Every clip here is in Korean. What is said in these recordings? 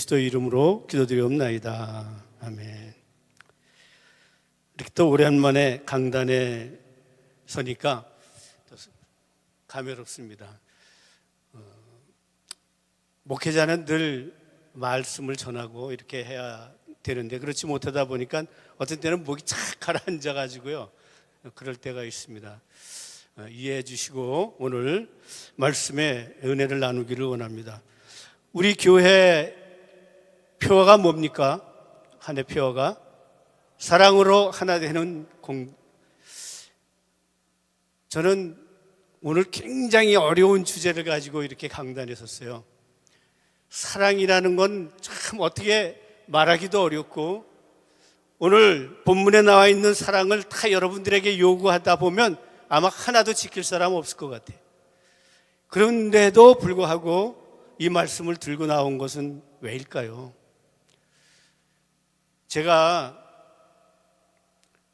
그리스도의 이름으로 기도드리옵나이다. 아멘. 이렇게 또 오랜만에 강단에 서니까 감회롭습니다. 목회자는 늘 말씀을 전하고 이렇게 해야 되는데 그렇지 못하다 보니까 어떤 때는 목이 착 가라앉아가지고요, 그럴 때가 있습니다. 이해해 주시고 오늘 말씀의 은혜를 나누기를 원합니다. 우리 교회 표어가 뭡니까? 한 해 표어가 사랑으로 하나 되는 저는 오늘 굉장히 어려운 주제를 가지고 이렇게 강단에 섰어요. 사랑이라는 건 참 어떻게 말하기도 어렵고, 오늘 본문에 나와 있는 사랑을 다 여러분들에게 요구하다 보면 아마 하나도 지킬 사람 없을 것 같아요. 그런데도 불구하고 이 말씀을 들고 나온 것은 왜일까요? 제가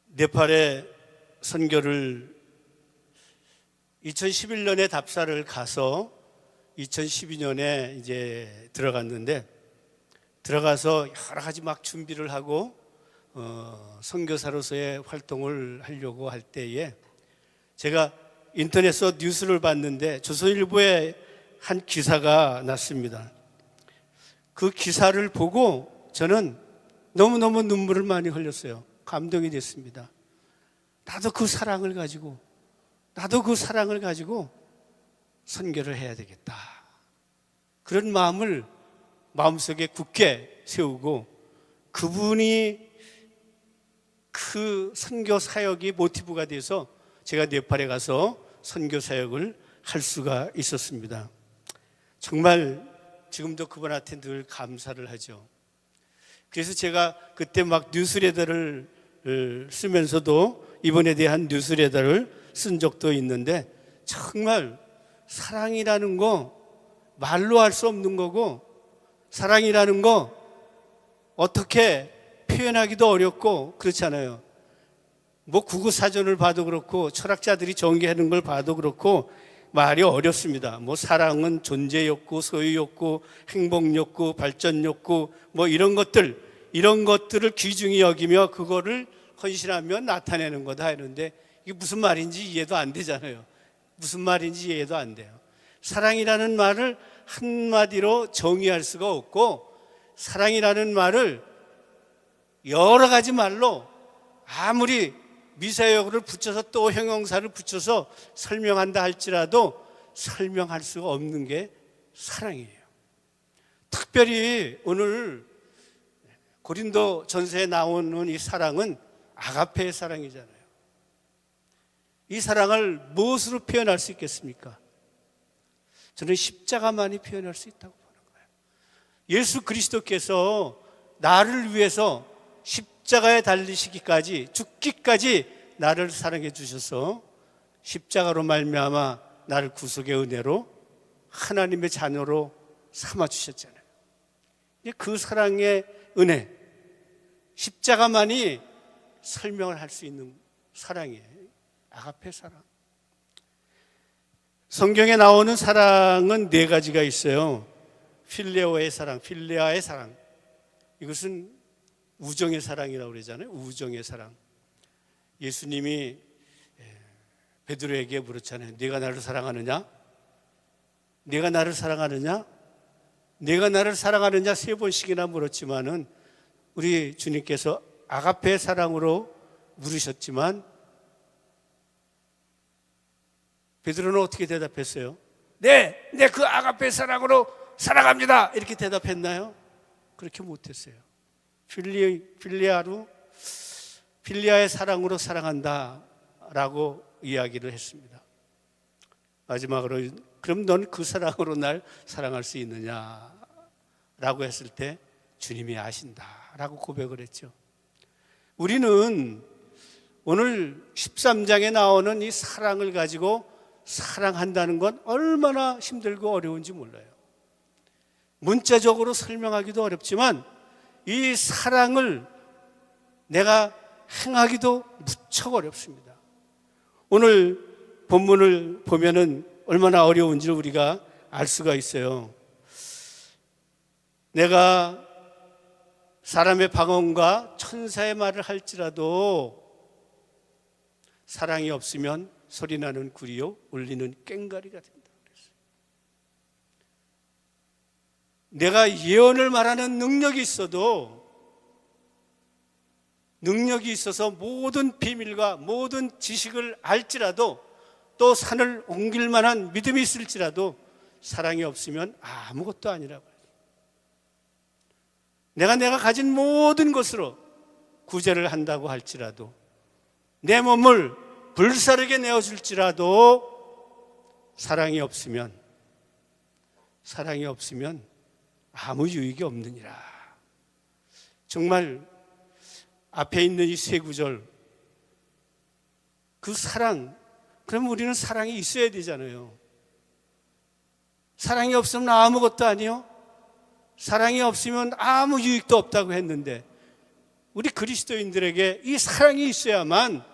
네팔에 선교를 2011년에 답사를 가서 2012년에 이제 들어갔는데, 들어가서 여러 가지 막 준비를 하고 선교사로서의 활동을 하려고 할 때에 제가 인터넷에서 뉴스를 봤는데 조선일보에 한 기사가 났습니다. 그 기사를 보고 저는 너무너무 눈물을 많이 흘렸어요. 감동이 됐습니다. 나도 그 사랑을 가지고 선교를 해야 되겠다, 그런 마음을 마음속에 굳게 세우고, 그분이 그 선교 사역이 모티브가 돼서 제가 네팔에 가서 선교 사역을 할 수가 있었습니다. 정말 지금도 그분한테 늘 감사를 하죠. 그래서 제가 그때 막 뉴스레터를 쓰면서도 이번에 대한 뉴스레터를 쓴 적도 있는데, 정말 사랑이라는 거 말로 할 수 없는 거고, 사랑이라는 거 어떻게 표현하기도 어렵고 그렇잖아요. 뭐 국어사전을 봐도 그렇고 철학자들이 전개하는 걸 봐도 그렇고 말이 어렵습니다. 뭐 사랑은 존재 욕구, 소유 욕구, 행복 욕구, 발전 욕구, 뭐 이런 것들을 귀중히 여기며 그거를 헌신하며 나타내는 거다 이런데, 이게 무슨 말인지 이해도 안 되잖아요. 무슨 말인지 이해도 안 돼요. 사랑이라는 말을 한마디로 정의할 수가 없고, 사랑이라는 말을 여러 가지 말로 아무리 미사역을 붙여서 또 형용사를 붙여서 설명한다 할지라도 설명할 수가 없는 게 사랑이에요. 특별히 오늘 고린도 전서에 나오는 이 사랑은 아가페의 사랑이잖아요. 이 사랑을 무엇으로 표현할 수 있겠습니까? 저는 십자가만이 표현할 수 있다고 보는 거예요. 예수 그리스도께서 나를 위해서 십자가에 달리시기까지, 죽기까지 나를 사랑해 주셔서 십자가로 말미암아 나를 구속의 은혜로 하나님의 자녀로 삼아 주셨잖아요. 그 사랑의 은혜, 십자가만이 설명을 할 수 있는 사랑이에요. 아가페 사랑. 성경에 나오는 사랑은 네 가지가 있어요. 필레오의 사랑, 필레아의 사랑. 이것은 우정의 사랑이라고 그러잖아요. 우정의 사랑. 예수님이 베드로에게 물었잖아요. 네가 나를 사랑하느냐? 네가 나를 사랑하느냐? 네가 나를 사랑하느냐? 3번씩이나 물었지만은 우리 주님께서 아가페의 사랑으로 물으셨지만 베드로는 어떻게 대답했어요? 네, 그 아가페 사랑으로 사랑합니다, 이렇게 대답했나요? 그렇게 못했어요. 필리아의 사랑으로 사랑한다 라고 이야기를 했습니다. 마지막으로 그럼 넌 그 사랑으로 날 사랑할 수 있느냐 라고 했을 때 주님이 아신다 라고 고백을 했죠. 우리는 오늘 13장에 나오는 이 사랑을 가지고 사랑한다는 건 얼마나 힘들고 어려운지 몰라요. 문자적으로 설명하기도 어렵지만 이 사랑을 내가 행하기도 무척 어렵습니다. 오늘 본문을 보면은 얼마나 어려운지를 우리가 알 수가 있어요. 내가 사람의 방언과 천사의 말을 할지라도 사랑이 없으면 소리나는 구리요 울리는 꽹과리가 된다 그랬어요. 내가 예언을 말하는 능력이 있어서 모든 비밀과 모든 지식을 알지라도 또 산을 옮길 만한 믿음이 있을지라도 사랑이 없으면 아무것도 아니라고 해요. 내가 가진 모든 것으로 구제를 한다고 할지라도 내 몸을 불사르게 내어줄지라도 사랑이 없으면 아무 유익이 없느니라. 정말 앞에 있는 이 세 구절, 그 사랑, 그럼 우리는 사랑이 있어야 되잖아요. 사랑이 없으면 아무것도 아니요. 사랑이 없으면 아무 유익도 없다고 했는데 우리 그리스도인들에게 이 사랑이 있어야만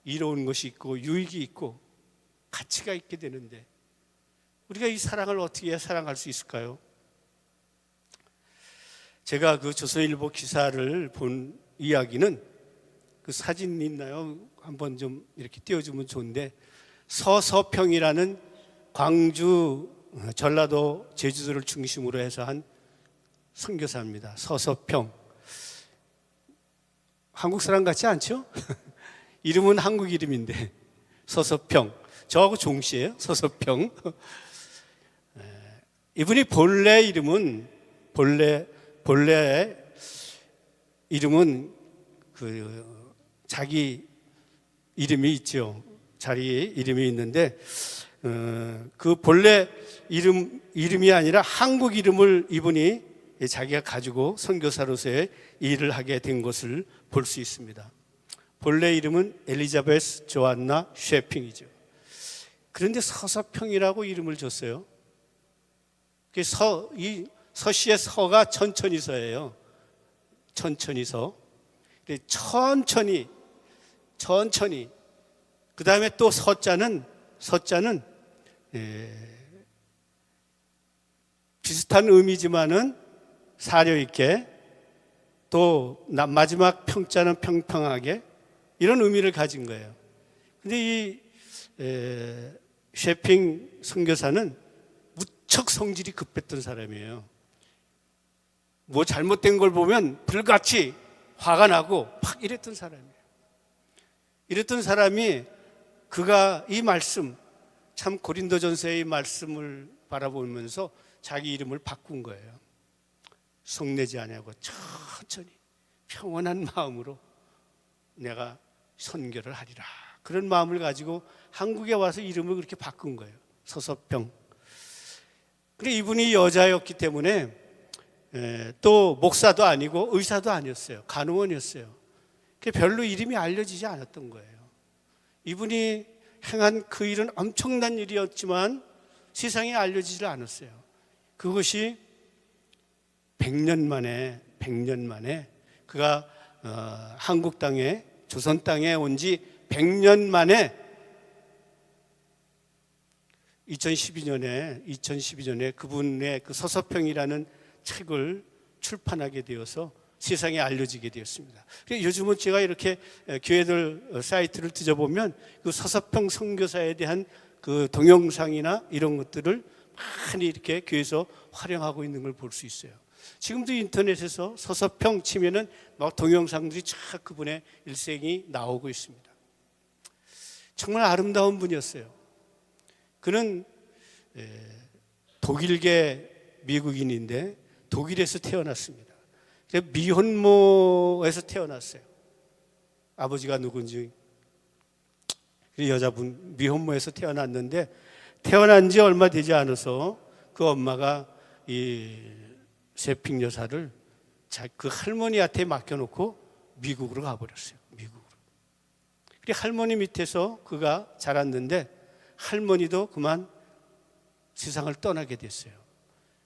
이로운 것이 있고 유익이 있고 가치가 있게 되는데 우리가 이 사랑을 어떻게 사랑할 수 있을까요? 제가 그 조선일보 기사를 본 이야기는 그 사진 있나요? 한번 좀 이렇게 띄워주면 좋은데 서서평이라는 광주, 전라도, 제주도를 중심으로 해서 한 선교사입니다. 서서평. 한국 사람 같지 않죠? 이름은 한국 이름인데 서서평. 저하고 종씨예요. 서서평. 이분이 본래 이름은 그 자기 이름이 있죠. 자기 이름이 있는데 그 본래 이름이 아니라 한국 이름을 이분이 자기가 가지고 선교사로서의 일을 하게 된 것을 볼 수 있습니다. 본래 이름은 엘리자베스 조안나 쉐핑이죠. 그런데 서서평이라고 이름을 줬어요. 이 서씨의 서가 천천히서예요. 천천히서. 천천히. 그 다음에 또 서자는 비슷한 의미지만은 사려 있게, 또 마지막 평자는 평평하게, 이런 의미를 가진 거예요. 근데 이 쉐핑 선교사는 무척 성질이 급했던 사람이에요. 뭐 잘못된 걸 보면 불같이 화가 나고 팍 이랬던 사람이에요. 이랬던 사람이 그가 이 말씀, 참 고린도전서의 이 말씀을 바라보면서 자기 이름을 바꾼 거예요. 속내지 아니하고 천천히 평온한 마음으로 내가 선교를 하리라. 그런 마음을 가지고 한국에 와서 이름을 그렇게 바꾼 거예요. 서서평. 근데 이분이 여자였기 때문에 또 목사도 아니고 의사도 아니었어요. 간호원이었어요. 별로 이름이 알려지지 않았던 거예요. 이분이 행한 그 일은 엄청난 일이었지만 세상에 알려지지 않았어요. 그것이 100년 만에 그가 한국 땅에, 조선 땅에 온 지 100년 만에 2012년에 그분의 그 서서평이라는 책을 출판하게 되어서 세상에 알려지게 되었습니다. 요즘은 제가 이렇게 교회들 사이트를 뒤져보면 그 서서평 선교사에 대한 그 동영상이나 이런 것들을 많이 이렇게 교회에서 활용하고 있는 걸 볼 수 있어요. 지금도 인터넷에서 서서평 치면은 막 동영상들이 쫙 그분의 일생이 나오고 있습니다. 정말 아름다운 분이었어요. 그는 독일계 미국인인데 독일에서 태어났습니다. 미혼모에서 태어났어요. 아버지가 누군지. 여자분 미혼모에서 태어났는데 태어난 지 얼마 되지 않아서 그 엄마가 이 쉐핑 여사를 그 할머니한테 맡겨놓고 미국으로 가버렸어요. 미국으로. 할머니 밑에서 그가 자랐는데 할머니도 그만 세상을 떠나게 됐어요.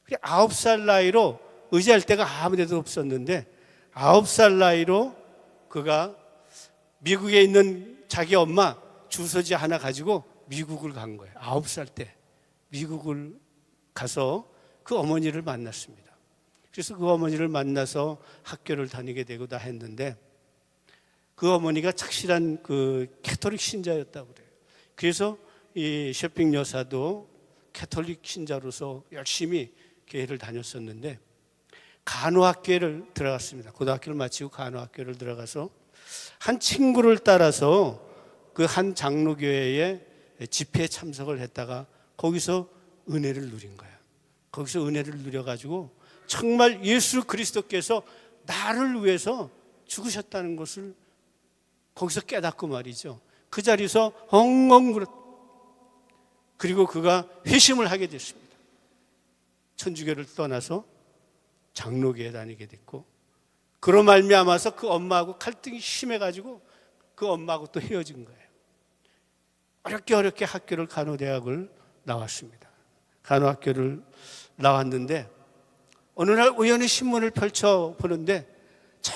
9살 나이로 의지할 데가 아무 데도 없었는데 9살 나이로 그가 미국에 있는 자기 엄마 주소지 하나 가지고 미국을 간 거예요. 9살 때 미국을 가서 그 어머니를 만났습니다. 그래서 그 어머니를 만나서 학교를 다니게 되고 다 했는데 그 어머니가 착실한 그 캐톨릭 신자였다고 그래요. 그래서 이 쇼핑 여사도 캐톨릭 신자로서 열심히 교회를 다녔었는데 간호학교를 들어갔습니다. 고등학교를 마치고 간호학교를 들어가서 한 친구를 따라서 그 한 장로교회에 집회에 참석을 했다가 거기서 은혜를 누린 거야. 거기서 은혜를 누려가지고 정말 예수 그리스도께서 나를 위해서 죽으셨다는 것을 거기서 깨닫고 말이죠. 그 자리에서 엉엉 울었. 그리고 그가 회심을 하게 됐습니다. 천주교를 떠나서 장로교에 다니게 됐고, 그로 말미암아서 그 엄마하고 갈등이 심해가지고 그 엄마하고 또 헤어진 거예요. 어렵게 학교를 간호대학을 나왔습니다. 간호학교를 나왔는데 어느 날 우연히 신문을 펼쳐 보는데 저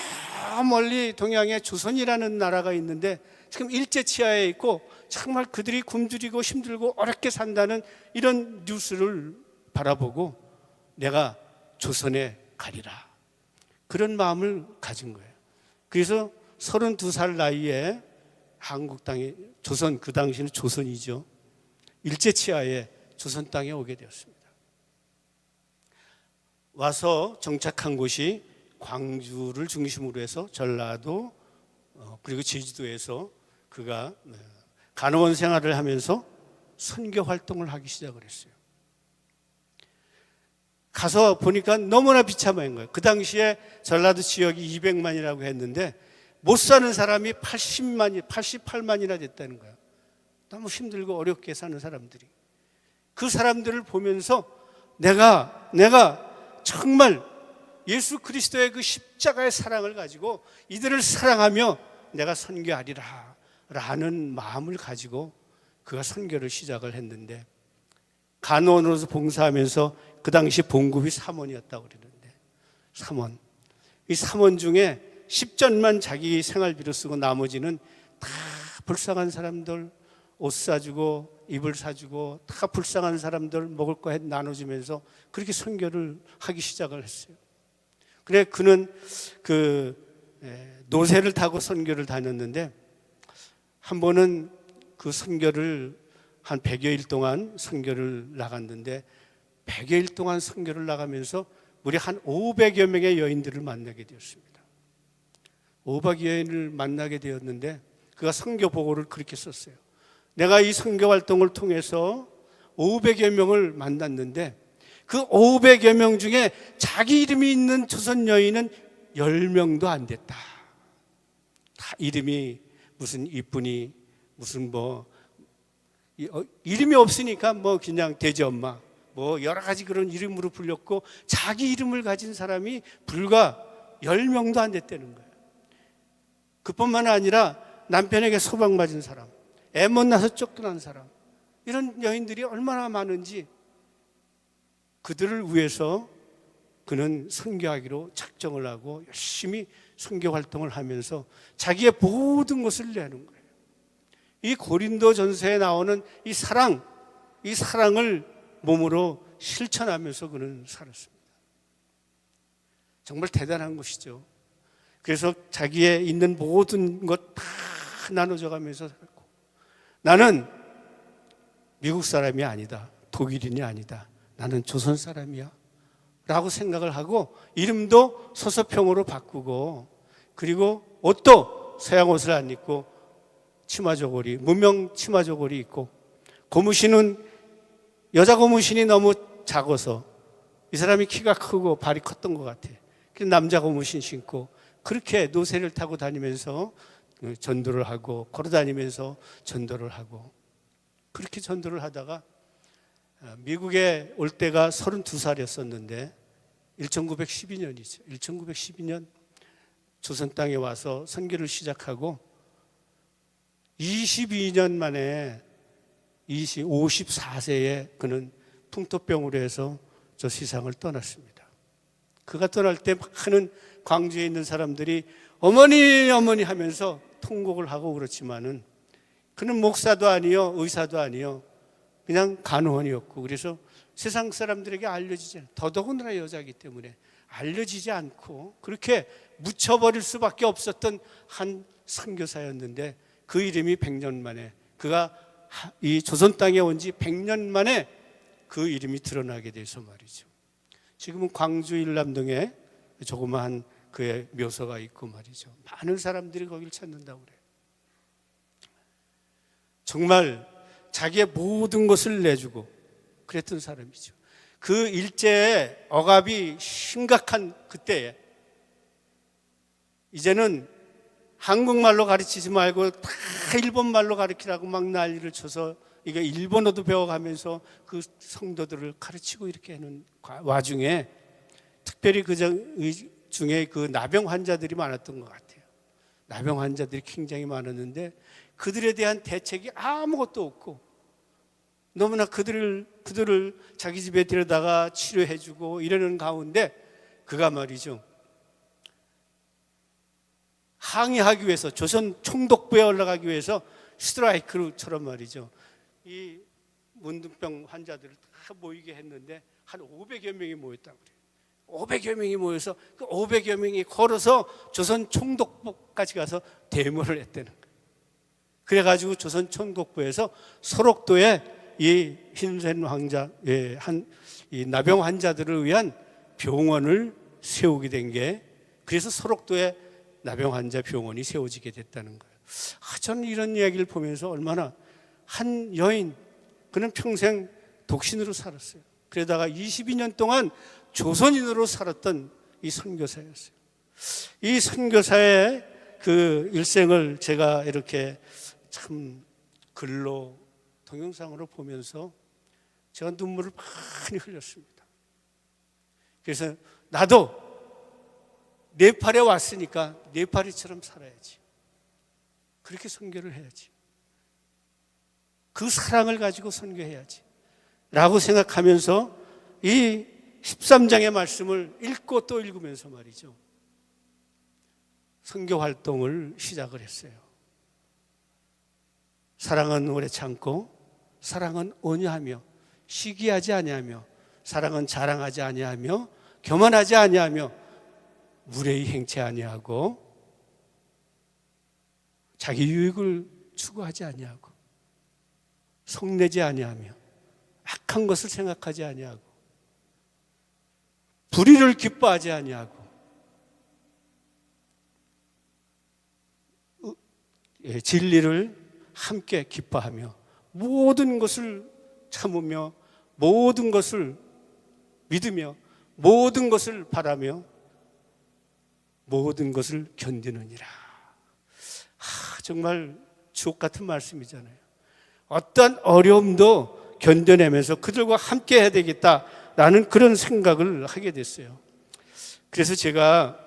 멀리 동양에 조선이라는 나라가 있는데 지금 일제치하에 있고 정말 그들이 굶주리고 힘들고 어렵게 산다는 이런 뉴스를 바라보고 내가 조선에 가리라, 그런 마음을 가진 거예요. 그래서 32살 나이에 한국 땅에, 조선, 그 당시는 조선이죠, 일제치하에 조선 땅에 오게 되었습니다. 와서 정착한 곳이 광주를 중심으로 해서 전라도 그리고 제주도에서 그가 간호원 생활을 하면서 선교 활동을 하기 시작을 했어요. 가서 보니까 너무나 비참한 거예요. 그 당시에 전라도 지역이 200만이라고 했는데 못 사는 사람이 88만이나 됐다는 거예요. 너무 힘들고 어렵게 사는 사람들이. 그 사람들을 보면서 내가 정말 예수 그리스도의 그 십자가의 사랑을 가지고 이들을 사랑하며 내가 선교하리라 라는 마음을 가지고 그가 선교를 시작을 했는데, 간호원으로서 봉사하면서 그 당시 봉급이 3원이었다고 그러는데 3원. 이 3원 중에 10전만 자기 생활비로 쓰고 나머지는 다 불쌍한 사람들 옷 사주고 이불 사주고 다 불쌍한 사람들 먹을 거 나눠주면서 그렇게 선교를 하기 시작을 했어요. 그래 그는 그 노새를 타고 선교를 다녔는데 한 번은 그 선교를 한 100여일 동안 선교를 나갔는데 100여일 동안 선교를 나가면서 무려 한 500여 명의 여인들을 만나게 되었습니다. 500여 여인을 만나게 되었는데 그가 선교 보고를 그렇게 썼어요. 내가 이 선교 활동을 통해서 500여 명을 만났는데 그 500여 명 중에 자기 이름이 있는 조선 여인은 10명도 안 됐다. 다 이름이 무슨 이쁜이 무슨 이름이 없으니까 그냥 돼지 엄마 여러 가지 그런 이름으로 불렸고 자기 이름을 가진 사람이 불과 10명도 안 됐다는 거예요. 그뿐만 아니라 남편에게 소방맞은 사람, 애 못 낳아서 쫓겨난 사람, 이런 여인들이 얼마나 많은지 그들을 위해서 그는 선교하기로 작정을 하고 열심히 선교 활동을 하면서 자기의 모든 것을 내는 거예요. 이 고린도 전서에 나오는 이 사랑을 몸으로 실천하면서 그는 살았습니다. 정말 대단한 것이죠. 그래서 자기의 있는 모든 것 다 나눠줘 가면서 살고, 나는 미국 사람이 아니다, 독일인이 아니다, 나는 조선 사람이야 라고 생각을 하고 이름도 서서평으로 바꾸고, 그리고 옷도 서양 옷을 안 입고 치마저고리, 무명 치마저고리 입고, 고무신은 여자 고무신이 너무 작아서 이 사람이 키가 크고 발이 컸던 것 같아. 그래서 남자 고무신 신고 그렇게 노새를 타고 다니면서 전도를 하고 걸어다니면서 전도를 하고, 그렇게 전도를 하다가 미국에 올 때가 32살이었었는데 1912년이죠. 1912년 조선 땅에 와서 선교를 시작하고 22년 만에 54세에 그는 풍토병으로 해서 저 세상을 떠났습니다. 그가 떠날 때 많은 광주에 있는 사람들이 어머니 어머니 하면서 통곡을 하고 그렇지만은 그는 목사도 아니요 의사도 아니요 그냥 간호원이었고, 그래서 세상 사람들에게 알려지지 않아요. 더더군다나 여자이기 때문에 알려지지 않고 그렇게 묻혀버릴 수밖에 없었던 한 선교사였는데 그 이름이 100년 만에, 그가 이 조선 땅에 온 지 100년 만에 그 이름이 드러나게 돼서 말이죠. 지금은 광주 일남동에 조그마한 그의 묘소가 있고 말이죠. 많은 사람들이 거기를 찾는다고 그래요. 정말 자기의 모든 것을 내주고 그랬던 사람이죠. 그 일제의 억압이 심각한 그때에 이제는 한국말로 가르치지 말고 다 일본말로 가르치라고 막 난리를 쳐서 이게 일본어도 배워가면서 그 성도들을 가르치고 이렇게 하는 와중에 특별히 그 중에 그 나병 환자들이 많았던 것 같아요. 나병 환자들이 굉장히 많았는데 그들에 대한 대책이 아무것도 없고 너무나 그들을 자기 집에 데려다가 치료해주고 이러는 가운데 그가 말이죠, 항의하기 위해서 조선 총독부에 올라가기 위해서 스트라이크처럼 말이죠, 이 문둥병 환자들을 다 모이게 했는데 한 500여 명이 모였다고 그래요. 500여 명이 모여서 그 500여 명이 걸어서 조선 총독부까지 가서 데모를 했다는 거예요. 그래가지고 조선 총독부에서 소록도에 이 흰센 황자, 이 나병 환자들을 위한 병원을 세우게 된 게, 그래서 소록도에 나병 환자 병원이 세워지게 됐다는 거예요. 저는 이런 이야기를 보면서 얼마나 한 여인, 그는 평생 독신으로 살았어요. 그러다가 22년 동안 조선인으로 살았던 이 선교사였어요. 이 선교사의 그 일생을 제가 이렇게 참 글로 동영상으로 보면서 제가 눈물을 많이 흘렸습니다. 그래서 나도 네팔에 왔으니까 네팔이처럼 살아야지, 그렇게 선교를 해야지, 그 사랑을 가지고 선교해야지 라고 생각하면서 이 13장의 말씀을 읽고 또 읽으면서 말이죠, 선교 활동을 시작을 했어요. 사랑은 오래 참고, 사랑은 온유하며, 시기하지 아니하며, 사랑은 자랑하지 아니하며, 교만하지 아니하며, 무례히 행치 아니하고, 자기 유익을 추구하지 아니하고, 속내지 아니하며, 악한 것을 생각하지 아니하고, 불의를 기뻐하지 아니하고, 진리를 함께 기뻐하며, 모든 것을 참으며, 모든 것을 믿으며, 모든 것을 바라며, 모든 것을 견디느니라. 정말 주옥 같은 말씀이잖아요. 어떤 어려움도 견뎌내면서 그들과 함께 해야 되겠다라는 그런 생각을 하게 됐어요. 그래서 제가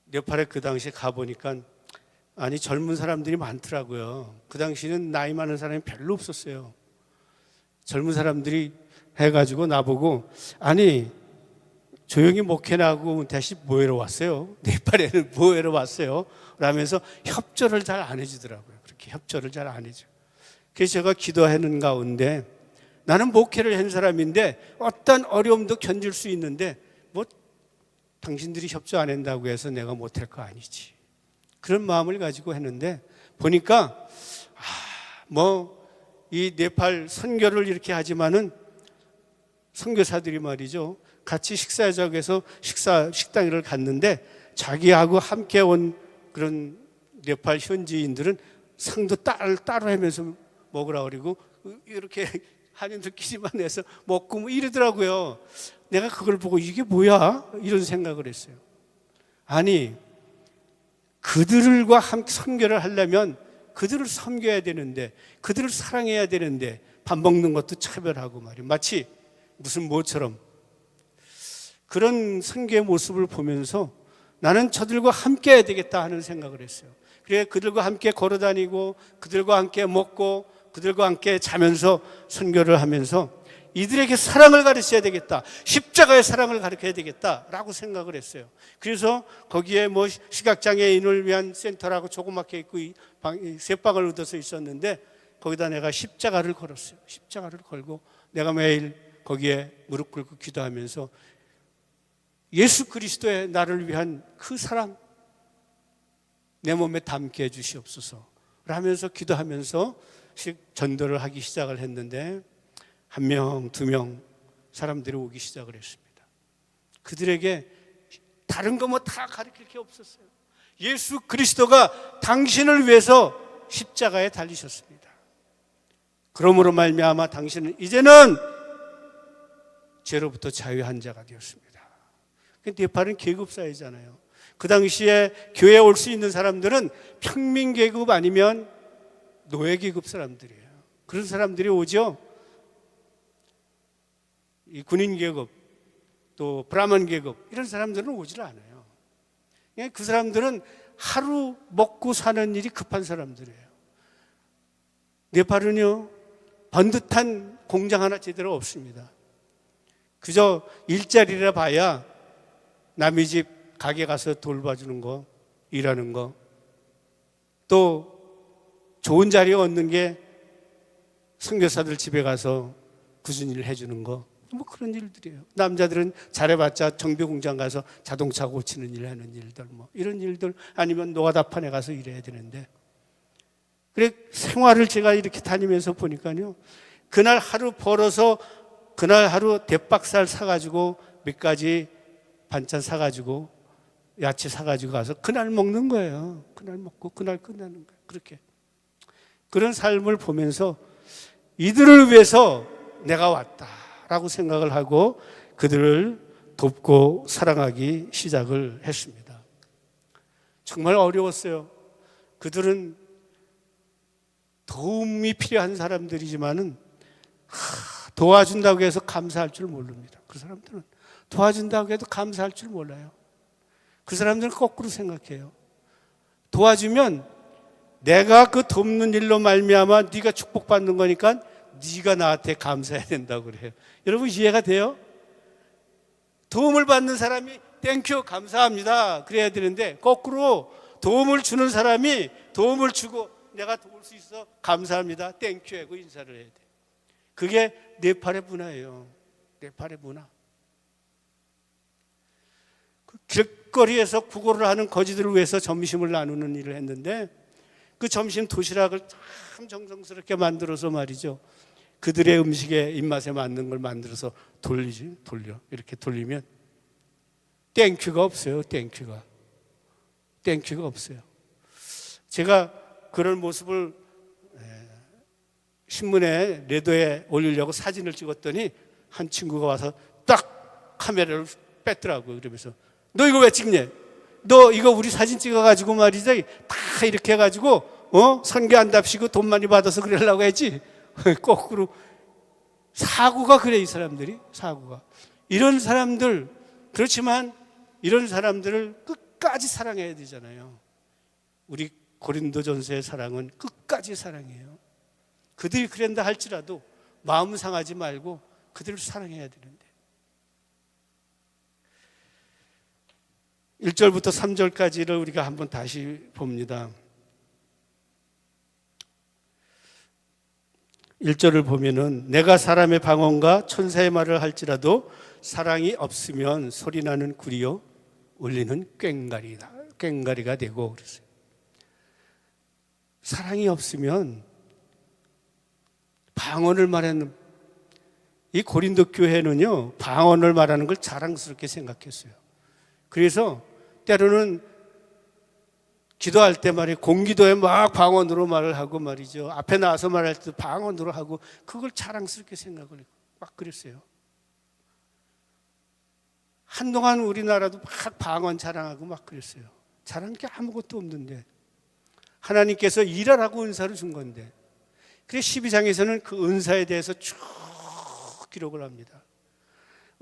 네팔에 그 당시에 가보니까 아니 젊은 사람들이 많더라고요. 그 당시에는 나이 많은 사람이 별로 없었어요. 젊은 사람들이 해가지고 나보고 아니 조용히 목회나 하고 다시 뭐하러 왔어요? 네팔에는 뭐하러 왔어요? 라면서 협조를 잘 안 해주더라고요. 그렇게 협조를 잘 안 해줘. 그래서 제가 기도하는 가운데 나는 목회를 한 사람인데 어떤 어려움도 견딜 수 있는데 뭐 당신들이 협조 안 한다고 해서 내가 못할 거 아니지. 그런 마음을 가지고 했는데 보니까 이 네팔 선교를 이렇게 하지만은 선교사들이 말이죠, 같이 식사자국에서 식당을 갔는데 자기하고 함께 온 그런 네팔 현지인들은 상도 따로 하면서 먹으라 그러고 이렇게 한인들끼리만 해서 먹고 뭐 이러더라고요. 내가 그걸 보고 이게 뭐야? 이런 생각을 했어요. 아니 그들과 함께 선교를 하려면 그들을 섬겨야 되는데, 그들을 사랑해야 되는데 밥 먹는 것도 차별하고 말이에요. 마치 무슨 뭐처럼. 그런 선교의 모습을 보면서 나는 저들과 함께 해야 되겠다 하는 생각을 했어요. 그래 그들과 함께 걸어다니고 그들과 함께 먹고 그들과 함께 자면서 선교를 하면서 이들에게 사랑을 가르쳐야 되겠다, 십자가의 사랑을 가르쳐야 되겠다라고 생각을 했어요. 그래서 거기에 뭐 시각장애인을 위한 센터라고 조그맣게 있고 세 방을 얻어서 있었는데 거기다 내가 십자가를 걸었어요. 십자가를 걸고 내가 매일 거기에 무릎 꿇고 기도하면서 예수 그리스도의 나를 위한 그 사랑 내 몸에 담게 해 주시옵소서 하면서 기도하면서 전도를 하기 시작을 했는데 한 명, 두 명 사람들이 오기 시작을 했습니다. 그들에게 다른 거 뭐 다 가르칠 게 없었어요. 예수 그리스도가 당신을 위해서 십자가에 달리셨습니다. 그러므로 말미암아 당신은 이제는 죄로부터 자유한 자가 되었습니다. 네팔은 계급사회잖아요. 그 당시에 교회에 올 수 있는 사람들은 평민계급 아니면 노예계급 사람들이에요. 그런 사람들이 오죠. 이 군인계급 또 브라만 계급 이런 사람들은 오질 않아요. 그 사람들은 하루 먹고 사는 일이 급한 사람들이에요. 네팔은요 번듯한 공장 하나 제대로 없습니다. 그저 일자리라 봐야 남의 집 가게 가서 돌봐주는 거, 일하는 거, 또 좋은 자리 얻는 게 선교사들 집에 가서 굳은 일을 해주는 거, 뭐 그런 일들이에요. 남자들은 잘해봤자 정비공장 가서 자동차 고치는 일 하는 일들, 뭐 이런 일들, 아니면 노가다판에 가서 일해야 되는데, 그래 생활을 제가 이렇게 다니면서 보니까요, 그날 하루 벌어서 그날 하루 대박살 사가지고 몇 가지 반찬 사가지고 야채 사가지고 가서 그날 먹는 거예요. 그날 먹고 그날 끝나는 거예요. 그렇게 그런 삶을 보면서 이들을 위해서 내가 왔다라고 생각을 하고 그들을 돕고 사랑하기 시작을 했습니다. 정말 어려웠어요. 그들은 도움이 필요한 사람들이지만은 도와준다고 해서 감사할 줄 모릅니다. 그 사람들은 도와준다고 해도 감사할 줄 몰라요. 그 사람들은 거꾸로 생각해요. 도와주면 내가 그 돕는 일로 말미암아 네가 축복받는 거니까 네가 나한테 감사해야 된다고 그래요. 여러분 이해가 돼요? 도움을 받는 사람이 땡큐 감사합니다 그래야 되는데 거꾸로 도움을 주는 사람이 도움을 주고 내가 도울 수 있어 감사합니다 땡큐 하고 인사를 해야 돼. 그게 네팔의 문화예요. 네팔의 문화. 길거리에서 구걸을 하는 거지들을 위해서 점심을 나누는 일을 했는데 그 점심 도시락을 참 정성스럽게 만들어서 말이죠. 그들의 음식에 입맛에 맞는 걸 만들어서 돌려. 이렇게 돌리면 땡큐가 없어요. 땡큐가 없어요. 제가 그런 모습을 신문에 레더에 올리려고 사진을 찍었더니 한 친구가 와서 딱 카메라를 뺐더라고요. 그러면서 너 이거 왜 찍냐? 너 이거 우리 사진 찍어가지고 말이죠. 다 이렇게 해가지고 선교한답시고 돈 많이 받아서 그러려고 했지. 거꾸로 사고가 그래. 이 사람들이 사고가. 이런 사람들 그렇지만 이런 사람들을 끝까지 사랑해야 되잖아요. 우리 고린도전서의 사랑은 끝까지 사랑해요. 그들이 그런다 할지라도 마음 상하지 말고 그들을 사랑해야 되는데 1절부터 3절까지를 우리가 한번 다시 봅니다. 1절을 보면은 내가 사람의 방언과 천사의 말을 할지라도 사랑이 없으면 소리나는 구리요 울리는 꽹가리가 되고 그랬어요. 사랑이 없으면 방언을 말하는 이 고린도 교회는요 방언을 말하는 걸 자랑스럽게 생각했어요. 그래서 때로는 기도할 때 말이에요. 공기도에 막 방언으로 말을 하고 말이죠. 앞에 나와서 말할 때도 방언으로 하고 그걸 자랑스럽게 생각을 막 그랬어요. 한동안 우리나라도 막 방언 자랑하고 막 그랬어요. 자랑할 게 아무것도 없는데 하나님께서 일하라고 은사를 준 건데 그래서 12장에서는 그 은사에 대해서 쭉 기록을 합니다.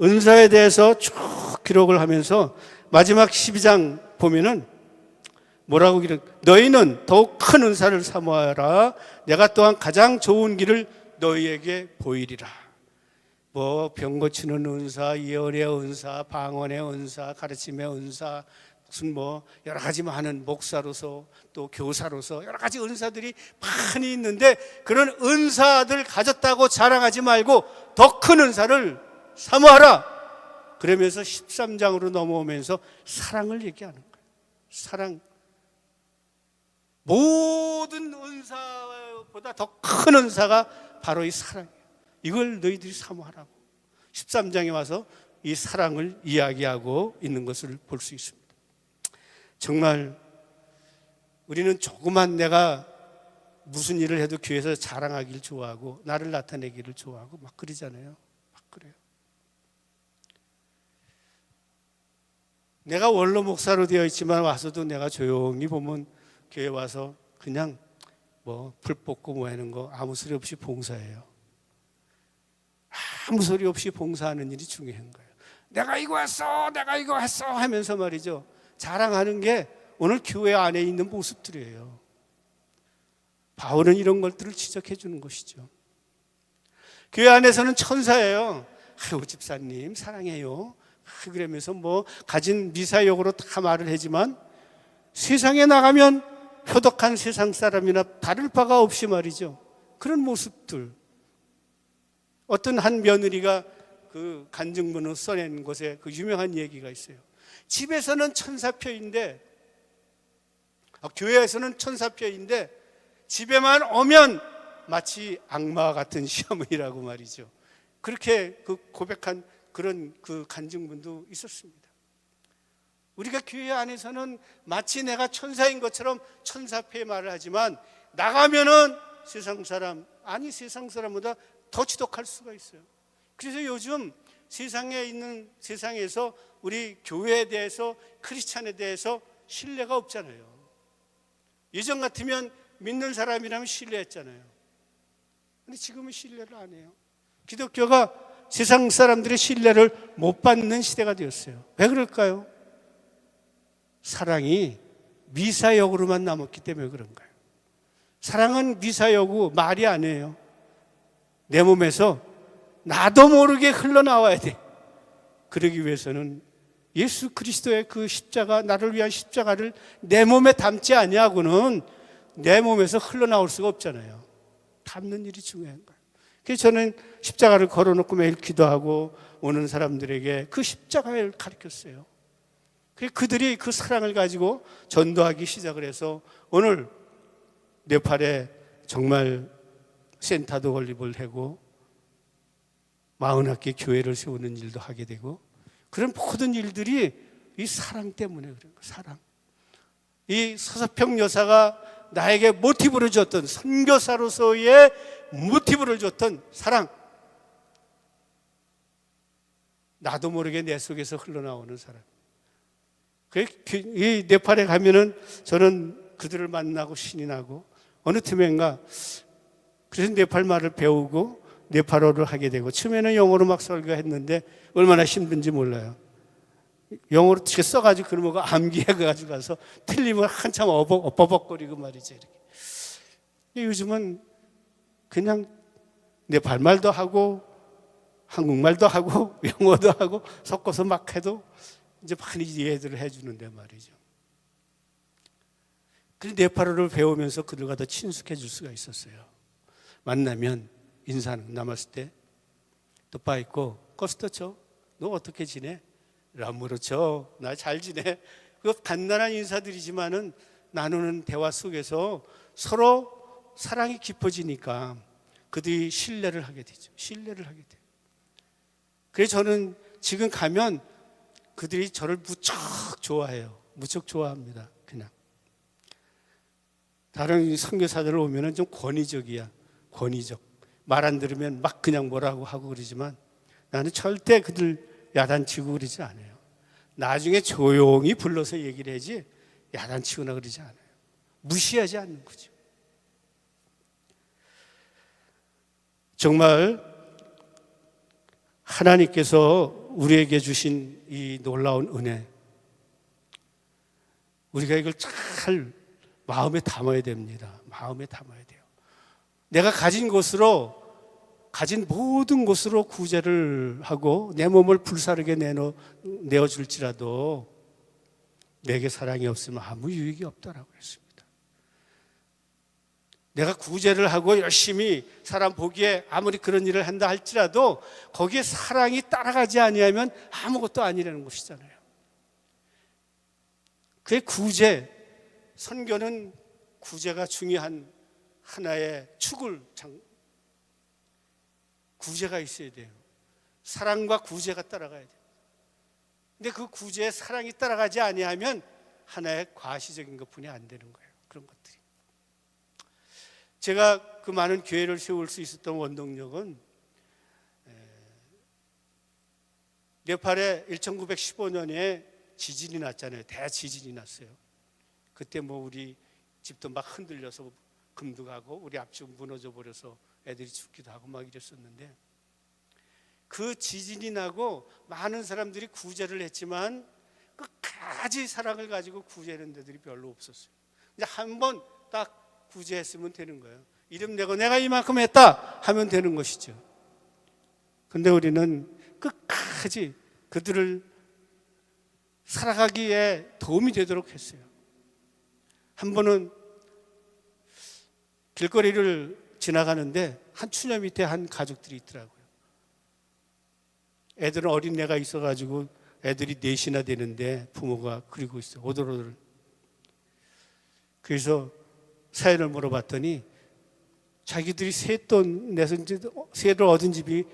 은사에 대해서 쭉 기록을 하면서 마지막 12장 보면은 뭐라고 너희는 더욱 큰 은사를 사모하라. 내가 또한 가장 좋은 길을 너희에게 보이리라. 뭐 병 고치는 은사, 예언의 은사, 방언의 은사, 가르침의 은사, 무슨 뭐 여러 가지 많은 목사로서 또 교사로서 여러 가지 은사들이 많이 있는데 그런 은사들 가졌다고 자랑하지 말고 더 큰 은사를 사모하라. 그러면서 13장으로 넘어오면서 사랑을 얘기하는 거예요. 사랑. 모든 은사보다 더 큰 은사가 바로 이 사랑이에요. 이걸 너희들이 사모하라고 13장에 와서 이 사랑을 이야기하고 있는 것을 볼 수 있습니다. 정말 우리는 조그만 내가 무슨 일을 해도 교회에서 자랑하기를 좋아하고 나를 나타내기를 좋아하고 막 그러잖아요. 막 그래요. 내가 원로 목사로 되어 있지만 와서도 내가 조용히 보면 교회 와서 그냥 뭐 불 뽑고 뭐 하는 거 아무 소리 없이 봉사해요. 아무 소리 없이 봉사하는 일이 중요한 거예요. 내가 이거 했어 하면서 말이죠. 자랑하는 게 오늘 교회 안에 있는 모습들이에요. 바울은 이런 것들을 지적해 주는 것이죠. 교회 안에서는 천사예요. 아유 집사님 사랑해요. 그러면서 뭐 가진 미사역으로 다 말을 하지만 세상에 나가면 표독한 세상 사람이나 다를 바가 없이 말이죠. 그런 모습들. 어떤 한 며느리가 그 간증문을 써낸 곳에 그 유명한 얘기가 있어요. 집에서는 천사표인데 교회에서는 천사표인데 집에만 오면 마치 악마 같은 시어머니라고 말이죠. 그렇게 그 고백한 그런 그 간증문도 있었습니다. 우리가 교회 안에서는 마치 내가 천사인 것처럼 천사표의 말을 하지만 나가면은 세상 사람, 아니 세상 사람보다 더 지독할 수가 있어요. 그래서 요즘 세상에서 우리 교회에 대해서 크리스찬에 대해서 신뢰가 없잖아요. 예전 같으면 믿는 사람이라면 신뢰했잖아요. 근데 지금은 신뢰를 안 해요. 기독교가 세상 사람들의 신뢰를 못 받는 시대가 되었어요. 왜 그럴까요? 사랑이 미사역으로만 남았기 때문에 그런 거예요. 사랑은 미사여구 말이 아니에요. 내 몸에서 나도 모르게 흘러나와야 돼. 그러기 위해서는 예수 그리스도의 그 십자가, 나를 위한 십자가를 내 몸에 담지 아니하고는 내 몸에서 흘러나올 수가 없잖아요. 담는 일이 중요한 거예요. 그래서 저는 십자가를 걸어놓고 매일 기도하고 오는 사람들에게 그 십자가를 가르쳤어요. 그들이 그 사랑을 가지고 전도하기 시작을 해서 오늘 네팔에 정말 센터도 건립을 하고 40학기 교회를 세우는 일도 하게 되고 그런 모든 일들이 이 사랑 때문에 그런 거예요. 사랑. 이 서서평 여사가 나에게 모티브를 줬던, 선교사로서의 모티브를 줬던 사랑. 나도 모르게 내 속에서 흘러나오는 사랑. 이 네팔에 가면은 저는 그들을 만나고 신이 나고 어느 틈엔가 그래서 네팔 말을 배우고 네팔어를 하게 되고 처음에는 영어로 막 설교했는데 얼마나 힘든지 몰라요. 영어로 어떻게 써가지고 그런 거 암기해가지고 가서 틀리면 한참 어버벅거리고 말이죠. 이렇게. 요즘은 그냥 네팔 말도 하고 한국말도 하고 영어도 하고 섞어서 막 해도 이제 많이 이해를 해주는데 말이죠. 그래서 네팔어를 배우면서 그들과 더 친숙해질 수가 있었어요. 만나면 인사는 남았을 때 또 빠있고 거스터쳐 너 어떻게 지내? 라무르쳐 나 잘 지내. 그 간단한 인사들이지만은 나누는 대화 속에서 서로 사랑이 깊어지니까 그들이 신뢰를 하게 되죠. 신뢰를 하게 돼요. 그래서 저는 지금 가면 그들이 저를 무척 좋아해요. 무척 좋아합니다. 그냥 다른 선교사들 오면은 좀 권위적이야. 권위적. 말 안 들으면 막 그냥 뭐라고 하고 그러지만 나는 절대 그들 야단치고 그러지 않아요. 나중에 조용히 불러서 얘기를 하지 야단치거나 그러지 않아요. 무시하지 않는 거죠. 정말 하나님께서 우리에게 주신 이 놀라운 은혜, 우리가 이걸 잘 마음에 담아야 됩니다. 마음에 담아야 돼요. 내가 가진 것으로, 가진 모든 것으로 구제를 하고 내 몸을 불사르게 내어줄지라도 내게 사랑이 없으면 아무 유익이 없다라고 했습니다. 내가 구제를 하고 열심히 사람 보기에 아무리 그런 일을 한다 할지라도 거기에 사랑이 따라가지 아니하면 아무것도 아니라는 것이잖아요. 그의 구제, 선교는 구제가 중요한 하나의 구제가 있어야 돼요. 사랑과 구제가 따라가야 돼요. 근데 그 구제에 사랑이 따라가지 아니하면 하나의 과시적인 것뿐이 안 되는 거예요. 그런 것들이. 제가 그 많은 교회를 세울 수 있었던 원동력은 네팔에 1915년에 지진이 났잖아요. 대지진이 났어요. 그때 우리 집도 막 흔들려서 금도 가고 우리 앞집 무너져 버려서 애들이 죽기도 하고 막 이랬었는데, 그 지진이 나고 많은 사람들이 구제를 했지만 끝까지 사랑을 가지고 구제하는 데들이 별로 없었어요. 이제 한 번 딱 구제했으면 되는 거예요. 이름 내고 내가 이만큼 했다 하면 되는 것이죠. 근데 우리는 끝까지 그들을 살아가기에 도움이 되도록 했어요. 한 번은 길거리를 지나가는데 한 추녀 밑에 한 가족들이 있더라고요. 애들은 어린애가 있어가지고 애들이 넷이나 되는데 부모가 그리고 있어요. 오돌오돌. 그래서 사연을 물어봤더니 자기들이 세돈 내서 이제 세를 얻은 집이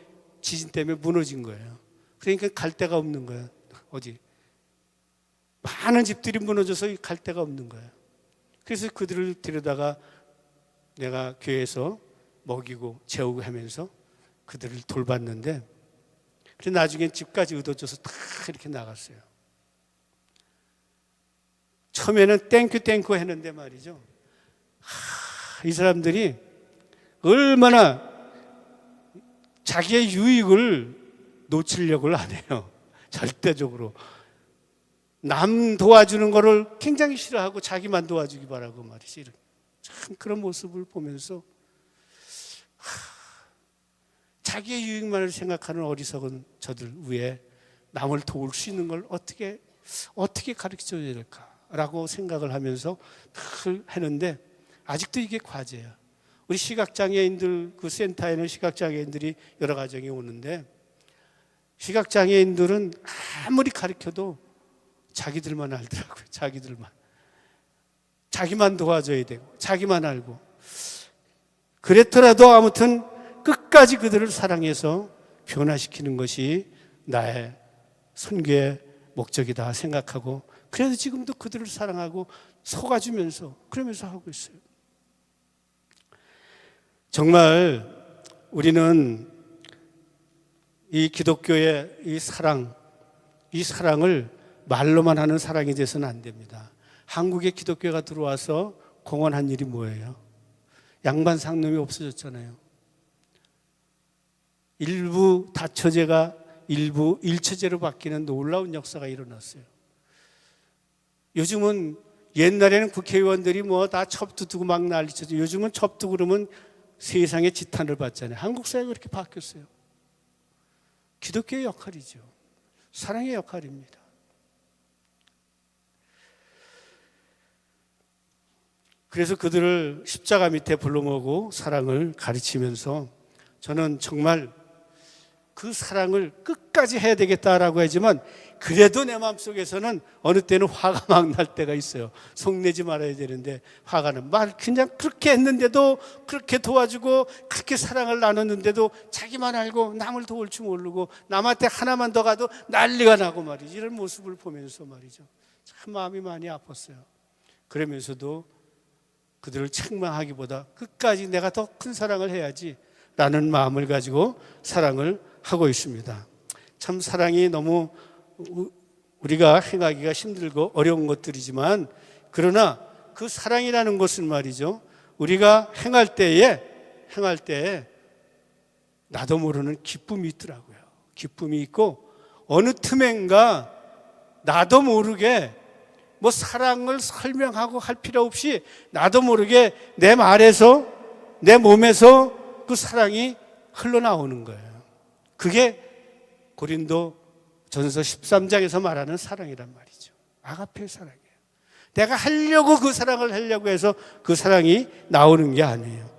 지진 때문에 무너진 거예요. 그러니까 갈 데가 없는 거예요. 어디 많은 집들이 무너져서 갈 데가 없는 거예요. 그래서 그들을 데려다가 내가 교회에서 먹이고 재우고 하면서 그들을 돌봤는데, 그래서 나중엔 집까지 얻어줘서 다 이렇게 나갔어요. 처음에는 땡큐 했는데 말이죠, 이 사람들이 얼마나 자기의 유익을 놓치려고 안 해요. 절대적으로 남 도와주는 거를 굉장히 싫어하고 자기만 도와주기 바라고 말이지. 참 그런 모습을 보면서 자기의 유익만을 생각하는 어리석은 저들 위에 남을 도울 수 있는 걸 어떻게 가르쳐줘야 될까라고 생각을 하면서 늘 했는데, 아직도 이게 과제야. 우리 시각장애인들 그 센터에는 시각장애인들이 여러 가정이 오는데, 시각장애인들은 아무리 가르쳐도 자기들만 알더라고요. 자기만 도와줘야 되고 자기만 알고. 그랬더라도 아무튼 끝까지 그들을 사랑해서 변화시키는 것이 나의 선교의 목적이다 생각하고, 그래서 지금도 그들을 사랑하고 속아주면서 그러면서 하고 있어요. 정말 우리는 이 기독교의 이 사랑을 말로만 하는 사랑이 돼서는 안 됩니다. 한국에 기독교가 들어와서 공헌한 일이 뭐예요? 양반 상놈이 없어졌잖아요. 일부 다처제가 일부 일처제로 바뀌는 놀라운 역사가 일어났어요. 요즘은, 옛날에는 국회의원들이 다 첩도 두고 막 난리쳤죠. 요즘은 첩도 그러면 세상의 지탄을 받잖아요. 한국 사회가 그렇게 바뀌었어요. 기독교의 역할이죠. 사랑의 역할입니다. 그래서 그들을 십자가 밑에 불러모으고 사랑을 가르치면서 저는 정말 그 사랑을 끝까지 해야 되겠다라고 하지만, 그래도 내 마음속에서는 어느 때는 화가 막 날 때가 있어요. 속내지 말아야 되는데 화가 나면 그냥 그렇게 했는데도, 그렇게 도와주고 그렇게 사랑을 나눴는데도 자기만 알고 남을 도울 줄 모르고 남한테 하나만 더 가도 난리가 나고 말이죠. 이런 모습을 보면서 말이죠, 참 마음이 많이 아팠어요. 그러면서도 그들을 책망하기보다 끝까지 내가 더 큰 사랑을 해야지 라는 마음을 가지고 사랑을 하고 있습니다. 참 사랑이 너무 우리가 행하기가 힘들고 어려운 것들이지만, 그러나 그 사랑이라는 것은 말이죠, 우리가 행할 때에 나도 모르는 기쁨이 있더라고요. 기쁨이 있고, 어느 틈엔가 나도 모르게 사랑을 설명하고 할 필요 없이 나도 모르게 내 말에서, 내 몸에서 그 사랑이 흘러나오는 거예요. 그게 고린도 전서 13장에서 말하는 사랑이란 말이죠. 아가페 사랑이에요. 내가 하려고 그 사랑을 하려고 해서 그 사랑이 나오는 게 아니에요.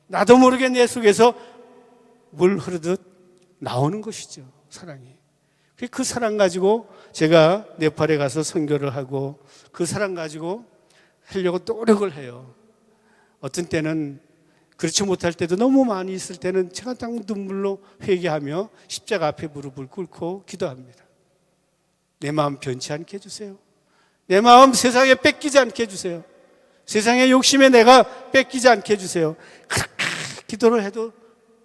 나도 모르게 내 속에서 물 흐르듯 나오는 것이죠, 사랑이. 그 사랑 가지고 제가 네팔에 가서 선교를 하고 그 사랑 가지고 하려고 노력을 해요. 어떤 때는 그렇지 못할 때도 너무 많이 있을 때는 제가 딱 눈물로 회개하며 십자가 앞에 무릎을 꿇고 기도합니다. 내 마음 변치 않게 해주세요. 내 마음 세상에 뺏기지 않게 해주세요. 세상의 욕심에 내가 뺏기지 않게 해주세요. 그렇게 기도를 해도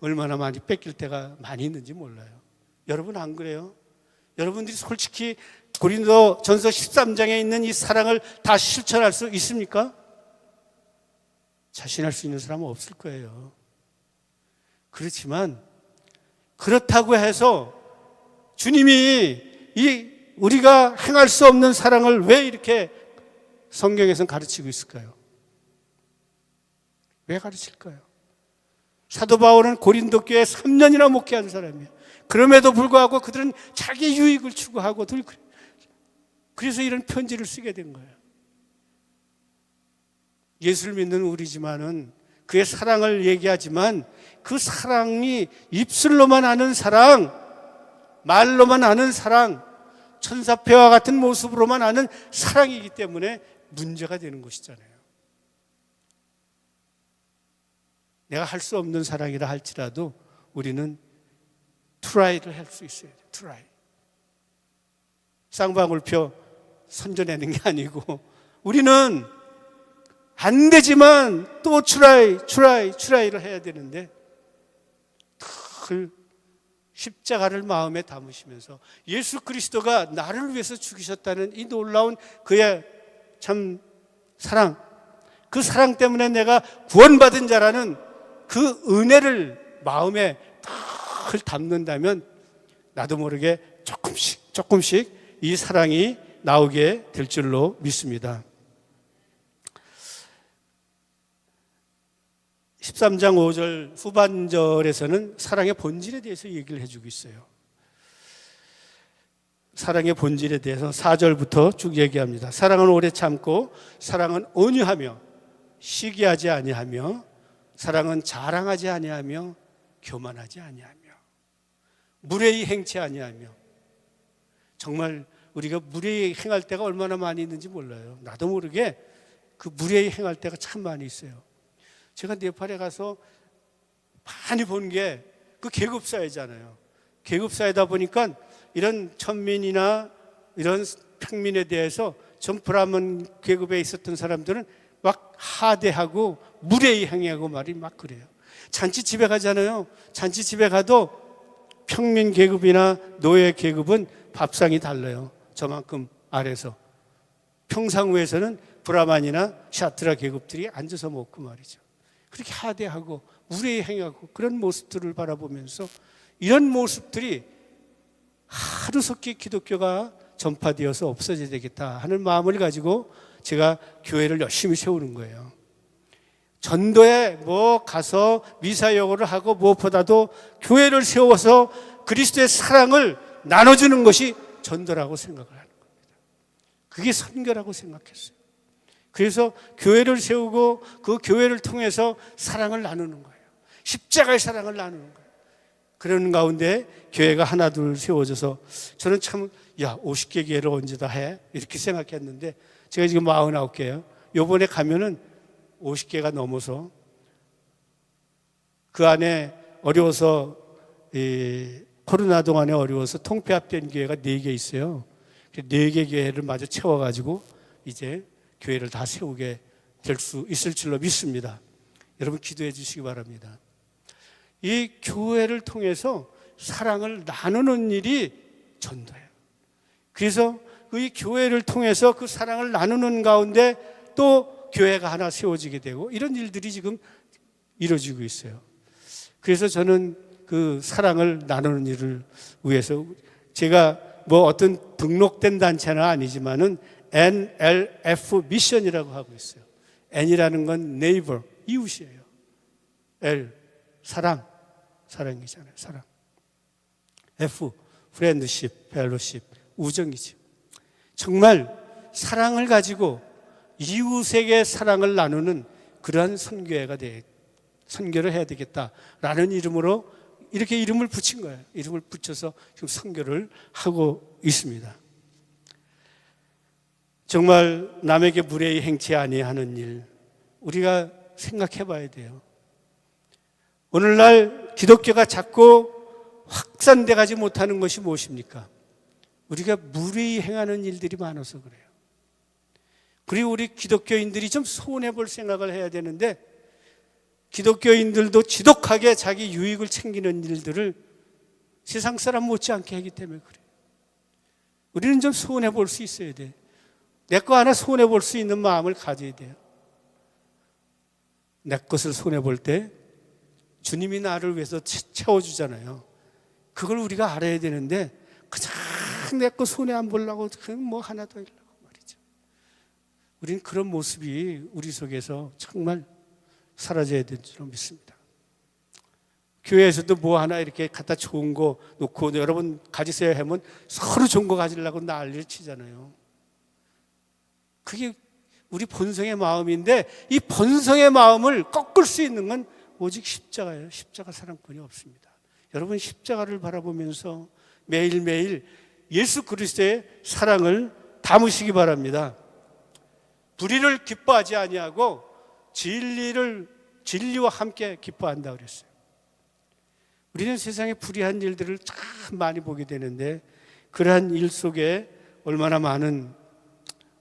얼마나 많이 뺏길 때가 많이 있는지 몰라요. 여러분 안 그래요? 여러분들이 솔직히 고린도 전서 13장에 있는 이 사랑을 다 실천할 수 있습니까? 자신할 수 있는 사람은 없을 거예요. 그렇지만 그렇다고 해서 주님이 우리가 행할 수 없는 사랑을 왜 이렇게 성경에서는 가르치고 있을까요? 왜 가르칠까요? 사도 바울은 고린도 교회에 3년이나 목회한 사람이에요. 그럼에도 불구하고 그들은 자기 유익을 추구하고 그래서 이런 편지를 쓰게 된 거예요. 예수를 믿는 우리지만은 그의 사랑을 얘기하지만 그 사랑이 입술로만 아는 사랑, 말로만 아는 사랑, 천사패와 같은 모습으로만 아는 사랑이기 때문에 문제가 되는 것이잖아요. 내가 할 수 없는 사랑이라 할지라도 우리는 트라이를 할 수 있어야 돼요. 트라이. 쌍방울표 선전하는 게 아니고 우리는 안 되지만 또 트라이를 해야 되는데 늘 십자가를 마음에 담으시면서 예수 그리스도가 나를 위해서 죽으셨다는 이 놀라운 그의 참 사랑, 그 사랑 때문에 내가 구원받은 자라는 그 은혜를 마음에 늘 담는다면 나도 모르게 조금씩 이 사랑이 나오게 될 줄로 믿습니다. 13장 5절 후반절에서는 사랑의 본질에 대해서 얘기를 해주고 있어요. 사랑의 본질에 대해서 4절부터 쭉 얘기합니다. 사랑은 오래 참고 사랑은 온유하며 시기하지 아니하며 사랑은 자랑하지 아니하며 교만하지 아니하며 무례히 행치 아니하며. 정말 우리가 무례히 행할 때가 얼마나 많이 있는지 몰라요. 나도 모르게 그 무례히 행할 때가 참 많이 있어요. 제가 네팔에 가서 많이 본 게 그 계급사회잖아요. 계급사회다 보니까 이런 천민이나 이런 평민에 대해서 전 브라ಹ୍먼 계급에 있었던 사람들은 막 하대하고 무례히 행하고 말이 막 그래요. 잔치집에 가잖아요. 잔치집에 가도 평민 계급이나 노예 계급은 밥상이 달라요. 저만큼 아래서. 평상우에서는 브라만이나 샤트라 계급들이 앉아서 먹고 말이죠. 그렇게 하대하고 무례히 행하고 그런 모습들을 바라보면서 이런 모습들이 하루속히 기독교가 전파되어서 없어져야 되겠다 하는 마음을 가지고 제가 교회를 열심히 세우는 거예요. 전도에 가서 미사여고를 하고 무엇보다도 교회를 세워서 그리스도의 사랑을 나눠주는 것이 전도라고 생각을 하는 겁니다. 그게 선교라고 생각했어요. 그래서 교회를 세우고 그 교회를 통해서 사랑을 나누는 거예요. 십자가의 사랑을 나누는 거예요. 그러는 가운데 교회가 하나 둘 세워져서 저는 참 50개 교회를 언제 다 해? 이렇게 생각했는데 제가 지금 49개예요. 요번에 가면은 50개가 넘어서 그 안에 어려워서 코로나 동안에 어려워서 통폐합된 교회가 4개 있어요. 4개 교회를 마저 채워가지고 이제 교회를 다 세우게 될 수 있을 줄로 믿습니다. 여러분 기도해 주시기 바랍니다. 이 교회를 통해서 사랑을 나누는 일이 전도예요. 그래서 이 교회를 통해서 그 사랑을 나누는 가운데 또 교회가 하나 세워지게 되고 이런 일들이 지금 이루어지고 있어요. 그래서 저는 그 사랑을 나누는 일을 위해서 제가 어떤 등록된 단체는 아니지만은 NLF 미션이라고 하고 있어요. N이라는 건 네이버, 이웃이에요. L, 사랑이잖아요. 사랑. F, 프렌드십, 펠로십, 우정이죠. 정말 사랑을 가지고 이웃에게 사랑을 나누는 그러한 선교를 해야 되겠다라는 이름으로 이렇게 이름을 붙인 거예요. 이름을 붙여서 지금 선교를 하고 있습니다. 정말 남에게 무례히 행치 아니하는 일, 우리가 생각해 봐야 돼요. 오늘날 기독교가 자꾸 확산돼 가지 못하는 것이 무엇입니까? 우리가 무례히 행하는 일들이 많아서 그래요. 그리고 우리 기독교인들이 좀 손해 볼 생각을 해야 되는데, 기독교인들도 지독하게 자기 유익을 챙기는 일들을 세상 사람 못지않게 하기 때문에 그래요. 우리는 좀 손해 볼 수 있어야 돼. 내 거 하나 손해 볼 수 있는 마음을 가져야 돼요. 내 것을 손해 볼 때 주님이 나를 위해서 채워주잖아요. 그걸 우리가 알아야 되는데, 그냥 내 거 손해 안 보려고 그냥 뭐 하나 더 하려고 말이죠. 우리는 그런 모습이 우리 속에서 정말 사라져야 될 줄 믿습니다. 교회에서도 뭐 하나 이렇게 갖다 좋은 거 놓고 여러분 가지세요 하면 서로 좋은 거 가지려고 난리를 치잖아요. 그게 우리 본성의 마음인데, 이 본성의 마음을 꺾을 수 있는 건 오직 십자가예요. 십자가 사랑꾼이 없습니다. 여러분 십자가를 바라보면서 매일매일 예수 그리스도의 사랑을 담으시기 바랍니다. 불의를 기뻐하지 아니하고 진리와 함께 기뻐한다 그랬어요. 우리는 세상에 불의한 일들을 참 많이 보게 되는데, 그러한 일 속에 얼마나 많은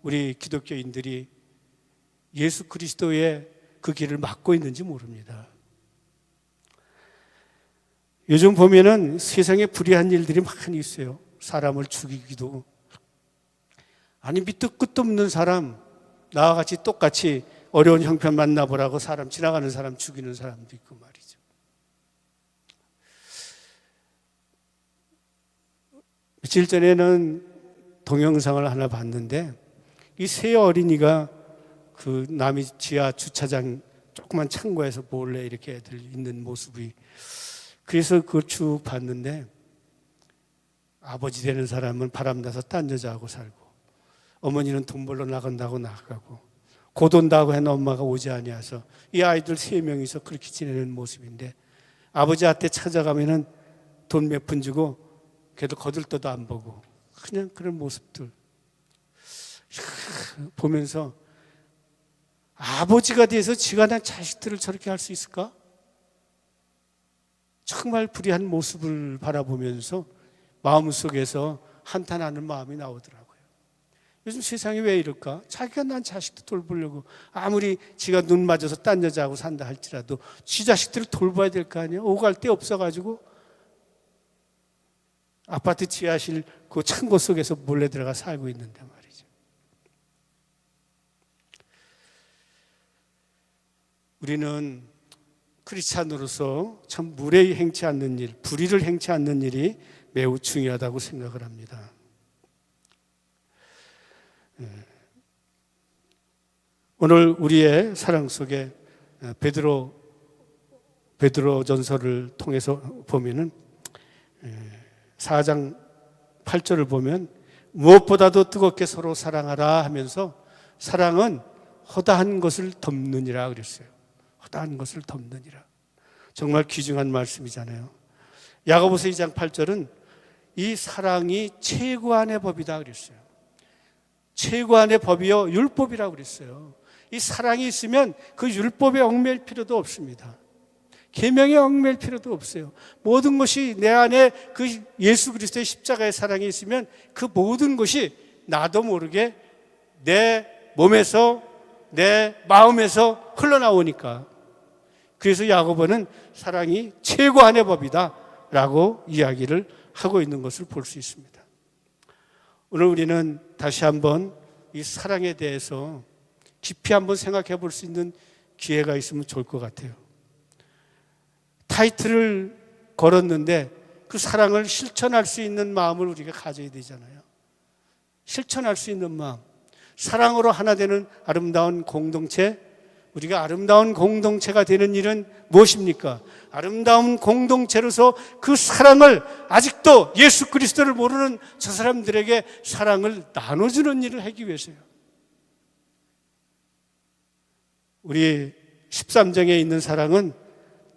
우리 기독교인들이 예수 그리스도의 그 길을 막고 있는지 모릅니다. 요즘 보면은 세상에 불의한 일들이 많이 있어요. 사람을 죽이기도, 아니 밑도 끝도 없는 사람, 나와 같이 똑같이 어려운 형편 만나보라고 지나가는 사람 죽이는 사람도 있고 말이죠. 며칠 전에는 동영상을 하나 봤는데, 이 세 어린이가 그 남이 지하 주차장 조그만 창고에서 몰래 이렇게 애들 있는 모습이, 그래서 그걸 쭉 봤는데, 아버지 되는 사람은 바람나서 딴 여자하고 살고, 어머니는 돈 벌러 나간다고 나가고, 곧 온다고 해는 엄마가 오지 아니해서 이 아이들 3명이서 그렇게 지내는 모습인데, 아버지한테 찾아가면은 돈 몇 푼 주고 걔도 거들떠도 안 보고, 그냥 그런 모습들 보면서 아버지가 돼서 지가 난 자식들을 저렇게 할 수 있을까? 정말 불의한 모습을 바라보면서 마음속에서 한탄하는 마음이 나오더라고요. 요즘 세상이 왜 이럴까? 자기가 난 자식도 돌보려고, 아무리 지가 눈 맞아서 딴 여자하고 산다 할지라도 지 자식들을 돌봐야 될 거 아니에요. 오갈 데 없어가지고 아파트 지하실 그 창고 속에서 몰래 들어가 살고 있는데 말이죠. 우리는 크리스찬으로서 참 무례히 행치 않는 일, 불의를 행치 않는 일이 매우 중요하다고 생각을 합니다. 오늘 우리의 사랑 속에 베드로 전서를 통해서 보면은 4장 8절을 보면, 무엇보다도 뜨겁게 서로 사랑하라 하면서 사랑은 허다한 것을 덮느니라 그랬어요. 허다한 것을 덮느니라. 정말 귀중한 말씀이잖아요. 야고보서 2장 8절은 이 사랑이 최고한의 법이다 그랬어요. 최고한의 법이요 율법이라고 그랬어요. 이 사랑이 있으면 그 율법에 얽매일 필요도 없습니다. 계명에 얽매일 필요도 없어요. 모든 것이 내 안에 그 예수 그리스도의 십자가의 사랑이 있으면 그 모든 것이 나도 모르게 내 몸에서 내 마음에서 흘러나오니까. 그래서 야고보는 사랑이 최고한의 법이다 라고 이야기를 하고 있는 것을 볼 수 있습니다. 오늘 우리는 다시 한번 이 사랑에 대해서 깊이 한번 생각해 볼 수 있는 기회가 있으면 좋을 것 같아요. 타이틀을 걸었는데 그 사랑을 실천할 수 있는 마음을 우리가 가져야 되잖아요. 실천할 수 있는 마음, 사랑으로 하나 되는 아름다운 공동체, 우리가 아름다운 공동체가 되는 일은 무엇입니까? 아름다운 공동체로서 그 사랑을, 아직도 예수 그리스도를 모르는 저 사람들에게 사랑을 나눠주는 일을 하기 위해서요. 우리 13장에 있는 사랑은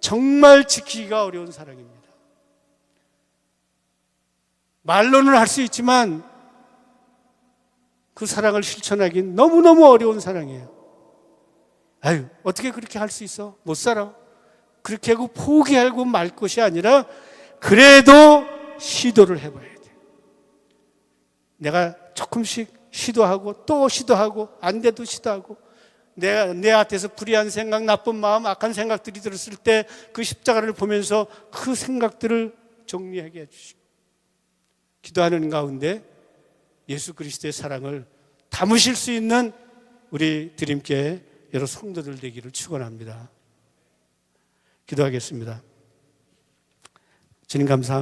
정말 지키기가 어려운 사랑입니다. 말로는 할 수 있지만 그 사랑을 실천하기는 너무너무 어려운 사랑이에요. 아유, 어떻게 그렇게 할 수 있어? 못 살아. 그렇게 하고 포기하고 말 것이 아니라 그래도 시도를 해봐야 돼. 내가 조금씩 시도하고 또 시도하고 안 돼도 시도하고 내 앞에서 불의한 생각, 나쁜 마음, 악한 생각들이 들었을 때 그 십자가를 보면서 그 생각들을 정리하게 해주시고 기도하는 가운데 예수 그리스도의 사랑을 담으실 수 있는 우리 드림교회 여러 성도들 되기를 축원합니다. 기도하겠습니다. 주님 감사합니다.